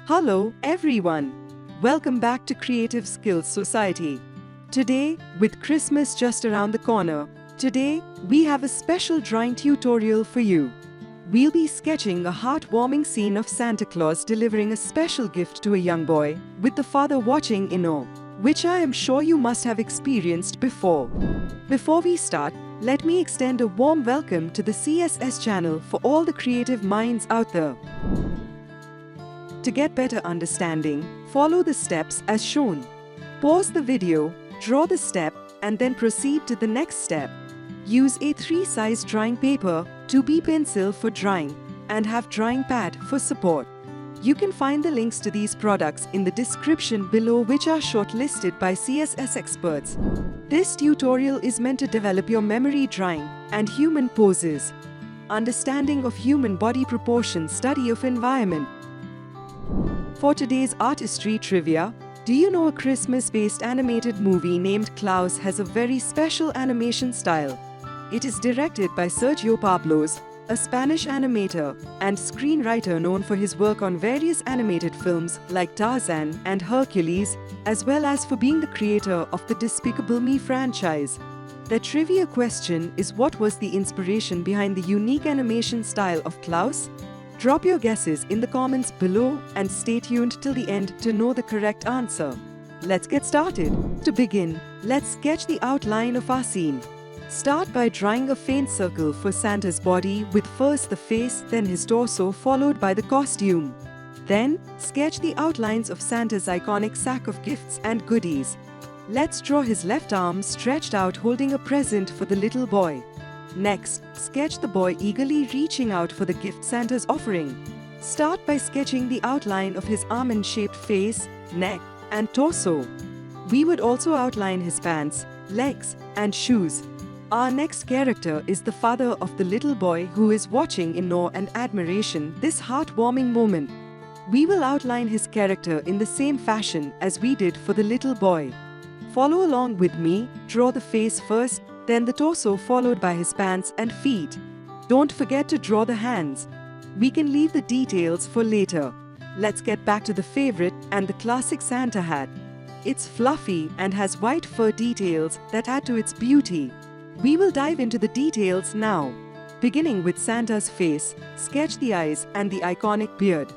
Hello everyone! Welcome back to Creative Skills Society. Today, with Christmas just around the corner, we have a special drawing tutorial for you. We'll be sketching a heartwarming scene of Santa Claus delivering a special gift to a young boy, with the father watching in awe, which I am sure you must have experienced before. Before we start, let me extend a warm welcome to the CSS channel for all the creative minds out there. To get better understanding, follow the steps as shown. Pause the video, draw the step, and then proceed to the next step. Use A3 size drawing paper, 2B pencil for drawing, and have drawing pad for support. You can find the links to these products in the description below, which are shortlisted by CSS experts. This tutorial is meant to develop your memory drawing and human poses, understanding of human body proportion, study of environment. For today's Artistry Trivia, do you know a Christmas-based animated movie named Klaus has a very special animation style? It is directed by Sergio Pablos, a Spanish animator and screenwriter known for his work on various animated films like Tarzan and Hercules, as well as for being the creator of the Despicable Me franchise. The trivia question is, what was the inspiration behind the unique animation style of Klaus? Drop your guesses in the comments below and stay tuned till the end to know the correct answer. Let's get started. To begin, let's sketch the outline of our scene. Start by drawing a faint circle for Santa's body, with first the face, then his torso, followed by the costume. Then, sketch the outlines of Santa's iconic sack of gifts and goodies. Let's draw his left arm stretched out holding a present for the little boy. Next, sketch the boy eagerly reaching out for the gift Santa's offering. Start by sketching the outline of his almond-shaped face, neck, and torso. We would also outline his pants, legs, and shoes. Our next character is the father of the little boy, who is watching in awe and admiration this heartwarming moment. We will outline his character in the same fashion as we did for the little boy. Follow along with me, draw the face first, then the torso, followed by his pants and feet. Don't forget to draw the hands. We can leave the details for later. Let's get back to the favorite and the classic Santa hat. It's fluffy and has white fur details that add to its beauty. We will dive into the details now. Beginning with Santa's face, sketch the eyes and the iconic beard.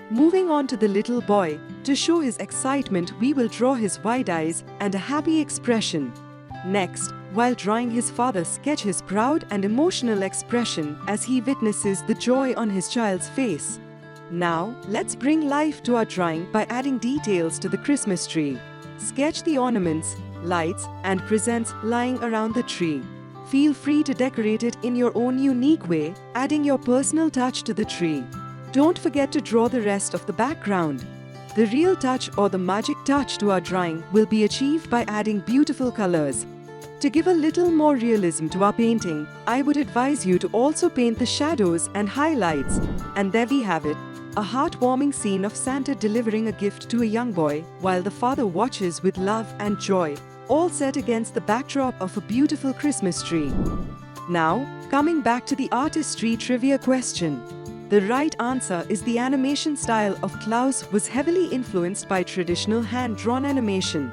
Moving on to the little boy, to show his excitement, we will draw his wide eyes and a happy expression. Next, while drawing his father, sketch his proud and emotional expression as he witnesses the joy on his child's face. Now, let's bring life to our drawing by adding details to the Christmas tree. Sketch the ornaments, lights, and presents lying around the tree. Feel free to decorate it in your own unique way, adding your personal touch to the tree. Don't forget to draw the rest of the background. The real touch, or the magic touch, to our drawing will be achieved by adding beautiful colors. To give a little more realism to our painting, I would advise you to also paint the shadows and highlights. And there we have it, a heartwarming scene of Santa delivering a gift to a young boy while the father watches with love and joy, all set against the backdrop of a beautiful Christmas tree. Now, coming back to the Artistry Trivia question. The right answer is the animation style of Klaus was heavily influenced by traditional hand-drawn animation.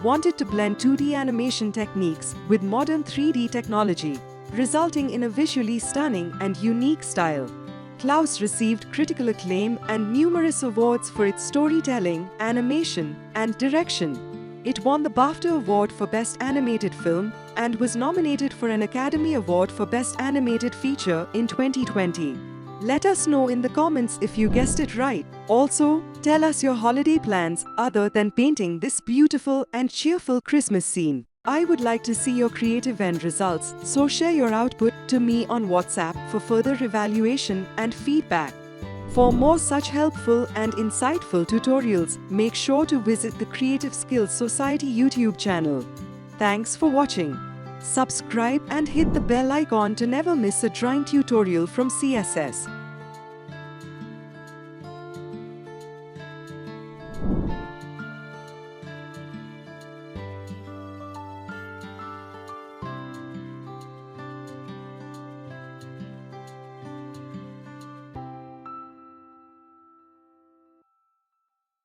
Wanted to blend 2D animation techniques with modern 3D technology, resulting in a visually stunning and unique style. Klaus received critical acclaim and numerous awards for its storytelling, animation, and direction. It won the BAFTA Award for Best Animated Film and was nominated for an Academy Award for Best Animated Feature in 2020. Let us know in the comments if you guessed it right. Also, tell us your holiday plans other than painting this beautiful and cheerful Christmas scene. I would like to see your creative end results, so share your output to me on WhatsApp for further evaluation and feedback. For more such helpful and insightful tutorials, make sure to visit the Creative Skills Society YouTube channel. Thanks for watching. Subscribe and hit the bell icon to never miss a drawing tutorial from CSS.